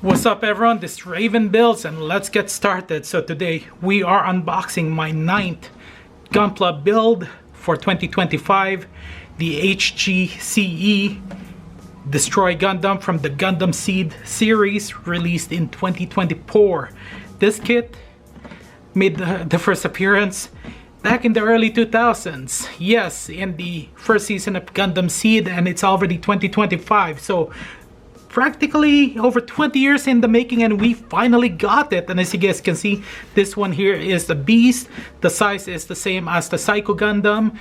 What's up everyone, this is Raven Builds and let's get started. So today we are unboxing my 9th Gunpla build for 2025, the Hgce Destroy Gundam from the Gundam Seed Series, released in 2024. This kit made the first appearance back in the early 2000s. Yes, in the first season of Gundam Seed, and it's already 2025. So practically over 20 years in the making, and we finally got it. And as you guys can see, this one here is the Beast. The size is the same as the Psycho Gundam,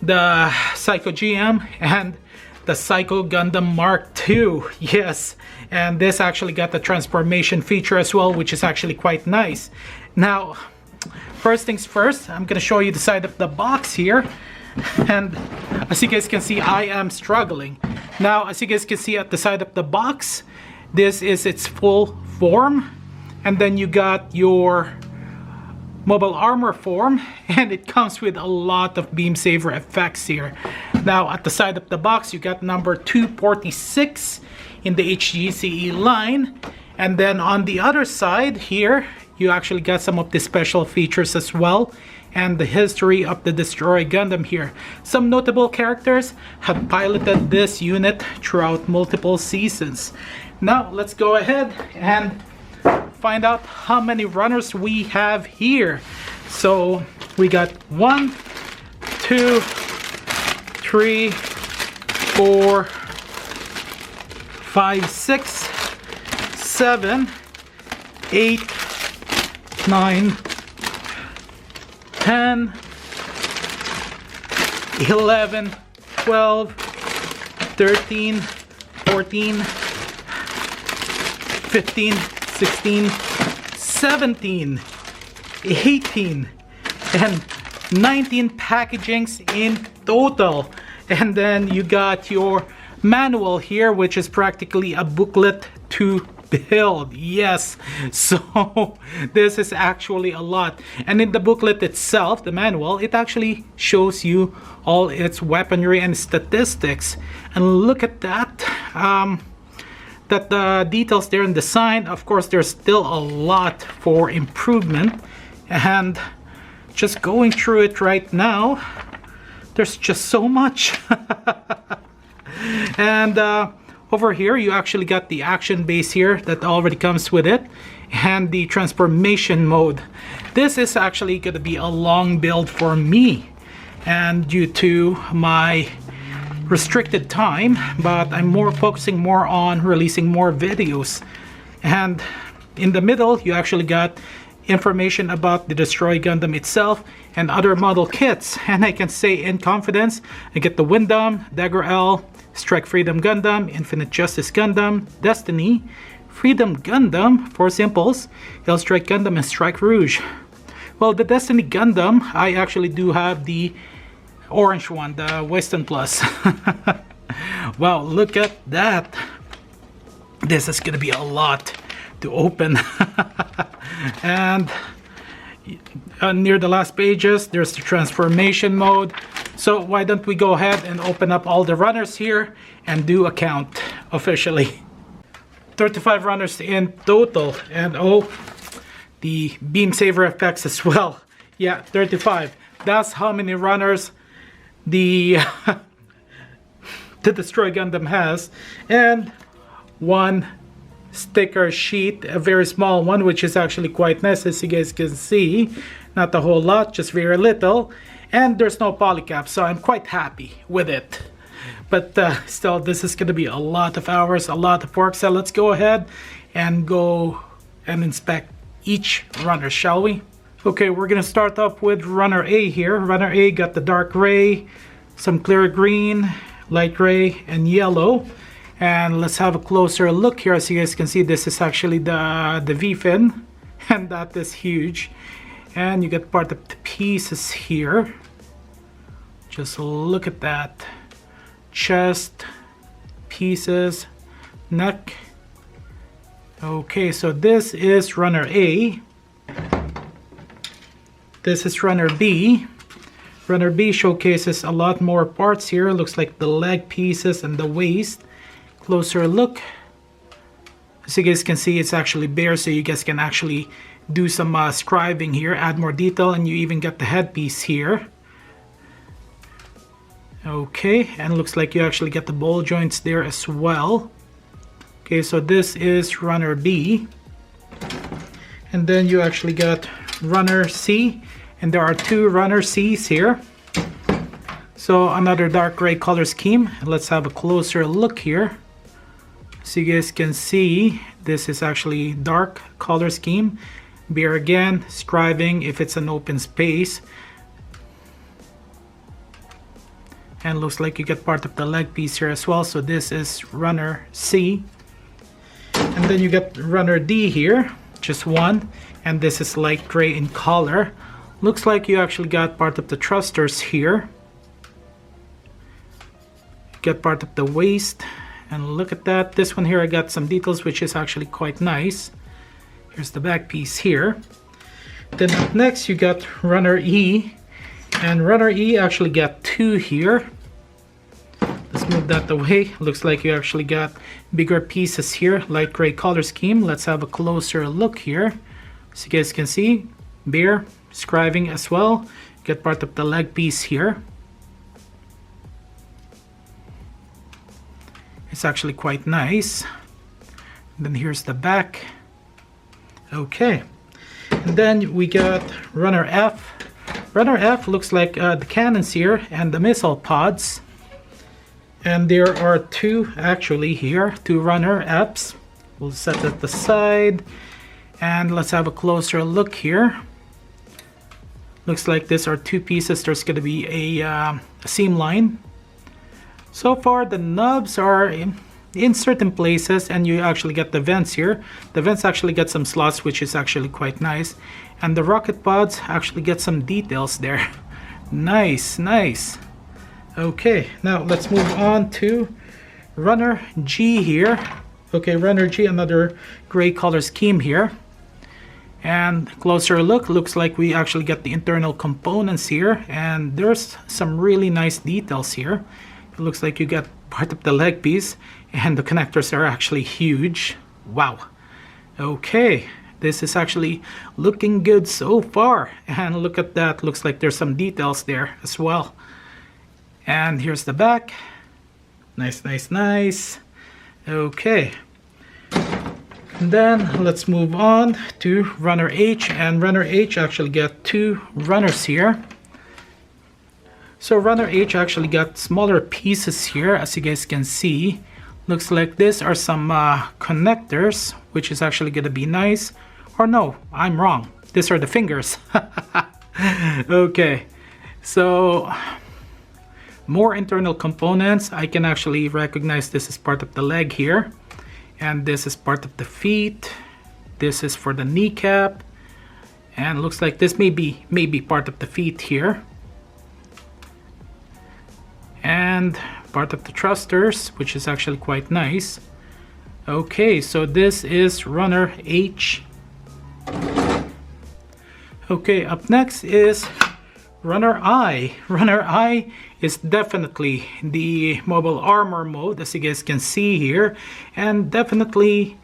the Psycho GM, and the Psycho Gundam Mark II. Yes, and this actually got the transformation feature as well, which is actually quite nice. Now, first things first, I'm gonna show you the side of the box here. And as you guys can see, I am struggling. Now, as you guys can see at the side of the box, this is its full form. And then you got your mobile armor form, and it comes with a lot of beam saver effects here. Now, at the side of the box, you got number 246 in the Hgce line. And then on the other side here, you actually got some of the special features as well, and the history of the Destroy Gundam here. Some notable characters have piloted this unit throughout multiple seasons. Now let's go ahead and find out how many runners we have here. So we got 1, 2, 3, 4, 5, 6, 7, 8, 9, 10, 11, 12, 13, 14, 15, 16, 17, 18, and 19 packagings in total. And then you got your manual here, which is practically a booklet to build. Yes, so this is actually a lot. And in the booklet itself, the manual, it actually shows you all its weaponry and statistics. And look at that, that the details there in the design. Of course, there's still a lot for improvement, and just going through it right now, there's just so much. And over here, you actually got the action base here that already comes with it, and the transformation mode. This is actually going to be a long build for me, and due to my restricted time, but I'm focusing more on releasing more videos. And in the middle, you actually got information about the Destroy Gundam itself and other model kits. And I can say in confidence, I get the Windom, Dagger L, Strike Freedom Gundam, Infinite Justice Gundam, Destiny, Freedom Gundam, 4 Simples, Hell Strike Gundam, and Strike Rouge. Well, the Destiny Gundam, I actually do have the orange one, the Western Plus. Wow, look at that. This is gonna be a lot to open. And near the last pages, there's the transformation mode. So why don't we go ahead and open up all the runners here and do a count officially. 35 runners in total, and oh, the beam saver effects as well. Yeah, 35. That's how many runners the the Destroy Gundam has. And one sticker sheet, a very small one, which is actually quite nice, as you guys can see. Not a whole lot, just very little. And there's no polycap, so I'm quite happy with it. But still, this is going to be a lot of hours, a lot of work. So let's go ahead and go and inspect each runner, shall we? Okay, we're going to start up with runner A here. Runner A got the dark gray, some clear green, light gray, and yellow. And let's have a closer look here. As you guys can see, this is actually the V-fin, and that is huge. And you get part of the pieces here. Just look at that. Chest, pieces, neck. Okay, so this is runner A. This is runner B. Runner B showcases a lot more parts here. Looks like the leg pieces and the waist. Closer look. As you guys can see, it's actually bare, so you guys can actually do some scribing here, add more detail, and you even get the headpiece here. Okay, and it looks like you actually get the ball joints there as well. Okay, so this is runner B. And then you actually got runner C, and there are two runner C's here. So another dark gray color scheme. Let's have a closer look here. So you guys can see, this is actually dark color scheme. Bare again, scribing if it's an open space. And looks like you get part of the leg piece here as well. So this is runner C. And then you get runner D here, just one. And this is light gray in color. Looks like you actually got part of the thrusters here. Get part of the waist. And look at that. This one here, I got some details, which is actually quite nice. Here's the back piece here. Then up next, you got runner E. And runner E actually got two here. Let's move that away. Looks like you actually got bigger pieces here, light gray color scheme. Let's have a closer look here. So you guys can see, bare, scribing as well. Get part of the leg piece here. It's actually quite nice. And then here's the back. Okay. And then we got runner F. Runner F looks like the cannons here and the missile pods. And there are two actually here, two runner Fs. We'll set that aside. And let's have a closer look here. Looks like these are two pieces. There's going to be a seam line. So far, the nubs are in certain places, and you actually get the vents here. The vents actually get some slots, which is actually quite nice. And the rocket pods actually get some details there. Nice, nice. Okay, now let's move on to runner G here. Okay, runner G, another gray color scheme here. And closer look, looks like we actually get the internal components here. And there's some really nice details here. It looks like you get part of the leg piece, and the connectors are actually huge. Wow. Okay, this is actually looking good so far. And look at that, looks like there's some details there as well. And here's the back. Nice, nice, nice. Okay. And then let's move on to runner H. And runner H actually got two runners here. So runner H actually got smaller pieces here, as you guys can see. Looks like these are some connectors, which is actually going to be nice. Or no, I'm wrong. These are the fingers. Okay. So more internal components. I can actually recognize this is part of the leg here, and this is part of the feet. This is for the kneecap, and looks like this may be part of the feet here, and part of the thrusters, which is actually quite nice. Okay, so this is runner H. Okay, up next is runner I. Runner I is definitely the mobile armor mode, as you guys can see here, and definitely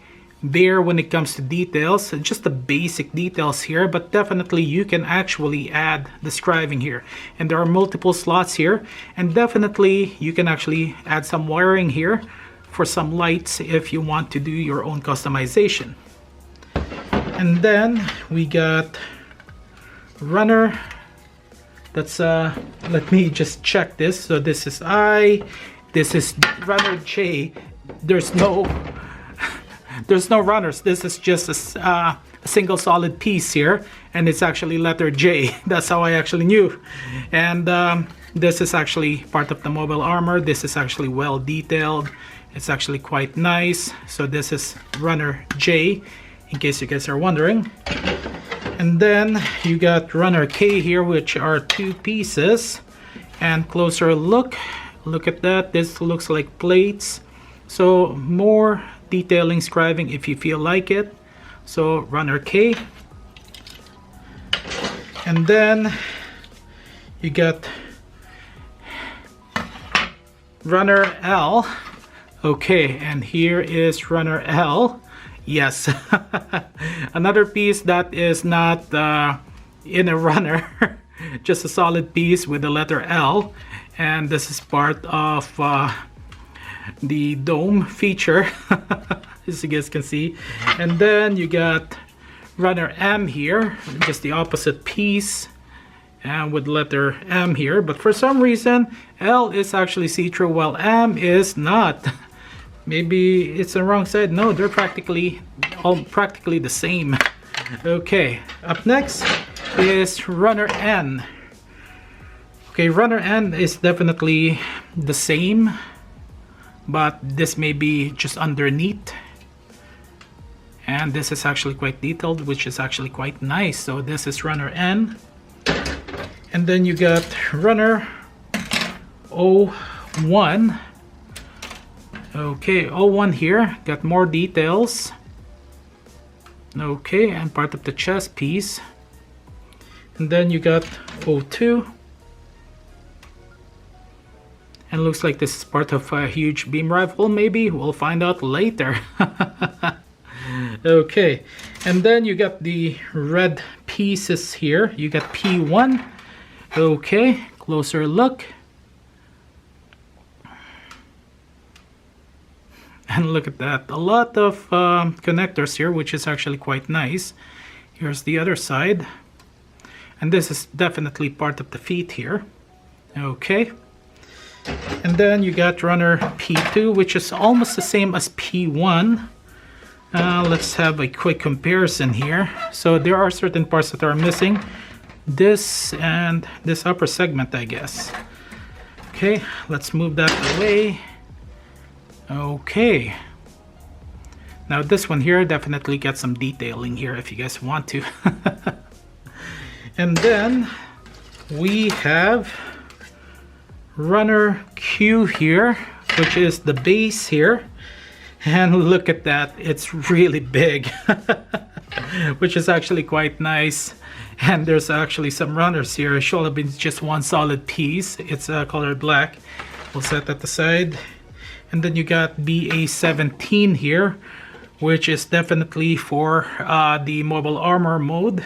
bare when it comes to details, just the basic details here, but definitely you can actually add the scribing here, and there are multiple slots here, and definitely you can actually add some wiring here for some lights if you want to do your own customization. And then we got runner, that's let me just check this. So this is I, this is runner J. There's no runners. This is just a single solid piece here, and it's actually letter J. That's how I actually knew. And this is actually part of the mobile armor. This is actually well detailed. It's actually quite nice. So this is runner J, in case you guys are wondering. And then you got runner K here, which are two pieces. And closer look at that. This looks like plates. So more detailing, scribing if you feel like it. So runner K. And then you got runner L. Okay, and here is runner L. Yes. Another piece that is not in a runner. Just a solid piece with the letter L. And this is part of the dome feature, as you guys can see. And then you got runner M here, just the opposite piece, and with letter M here. But for some reason, L is actually see-through while M is not. Maybe it's the wrong side. No, they're all practically the same. Okay, up next is runner N. Okay, runner N is definitely the same, but this may be just underneath. And this is actually quite detailed, which is actually quite nice. So this is runner N. And then you got runner O1. Okay, O1 here, got more details. Okay, and part of the chest piece. And then you got O2. And looks like this is part of a huge beam rifle, maybe. We'll find out later. Okay, and then you got the red pieces here. You got P1. Okay, closer look. And look at that. A lot of connectors here, which is actually quite nice. Here's the other side. And this is definitely part of the feet here. Okay. And then you got runner P2, which is almost the same as P1. Let's have a quick comparison here. So there are certain parts that are missing. This and this upper segment, I guess. Okay, let's move that away. Okay. Now this one here definitely gets some detailing here if you guys want to. And then we have runner Q here, which is the base here. And look at that, it's really big. Which is actually quite nice. And there's actually some runners here. It should have been just one solid piece. It's colored black. We'll set that aside. And then you got BA17 here, which is definitely for the mobile armor mode.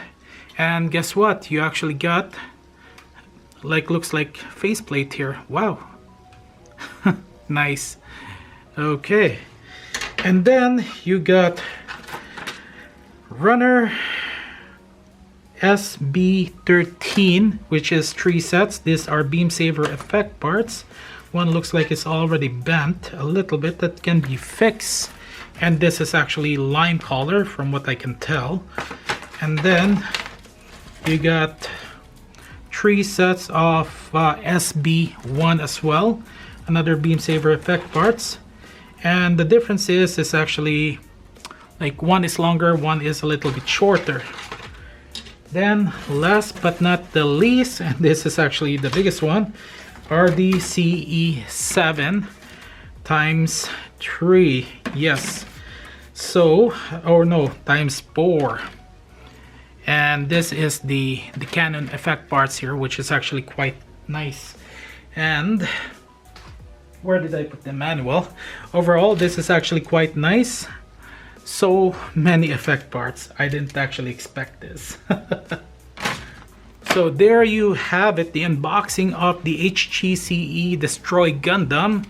And guess what? You actually got, looks like faceplate here. Wow. Nice. Okay. And then you got runner SB13, which is 3 sets. These are beam saver effect parts. One looks like it's already bent a little bit. That can be fixed. And this is actually lime color from what I can tell. And then you got 3 sets of SB1 as well. Another beam saver effect parts. And the difference is actually like one is longer, one is a little bit shorter. Then last but not the least, and this is actually the biggest one, are the CE7 times 3. Yes. So, or no, times 4. And this is the cannon effect parts here, which is actually quite nice. And where did I put the manual? Overall, this is actually quite nice. So many effect parts. I didn't actually expect this. So there you have it, the unboxing of the Hgce Destroy Gundam.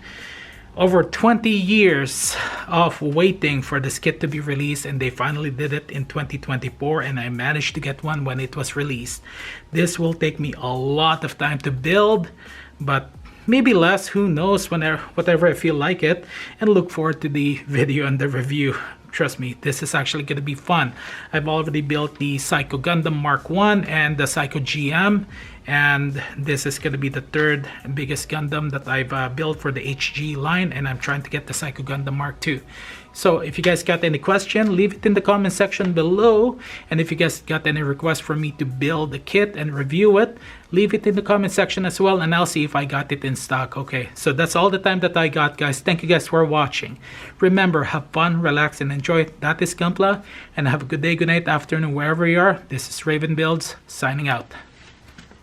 Over 20 years of waiting for this kit to be released, and they finally did it in 2024, and I managed to get one when it was released. This will take me a lot of time to build, but maybe less, who knows, whatever I feel like it, and look forward to the video and the review. Trust me, this is actually going to be fun. I've already built the Psycho Gundam Mark 1 and the Psycho GM, and this is going to be the third biggest Gundam that I've built for the HG line, and I'm trying to get the Psycho Gundam Mark 2. So if you guys got any question, leave it in the comment section below. And if you guys got any requests for me to build the kit and review it, leave it in the comment section as well, and I'll see if I got it in stock. Okay, so that's all the time that I got, guys. Thank you guys for watching. Remember, have fun, relax, and enjoy. That is Gunpla, and have a good day, good night, afternoon, wherever you are. This is Raven Builds, signing out.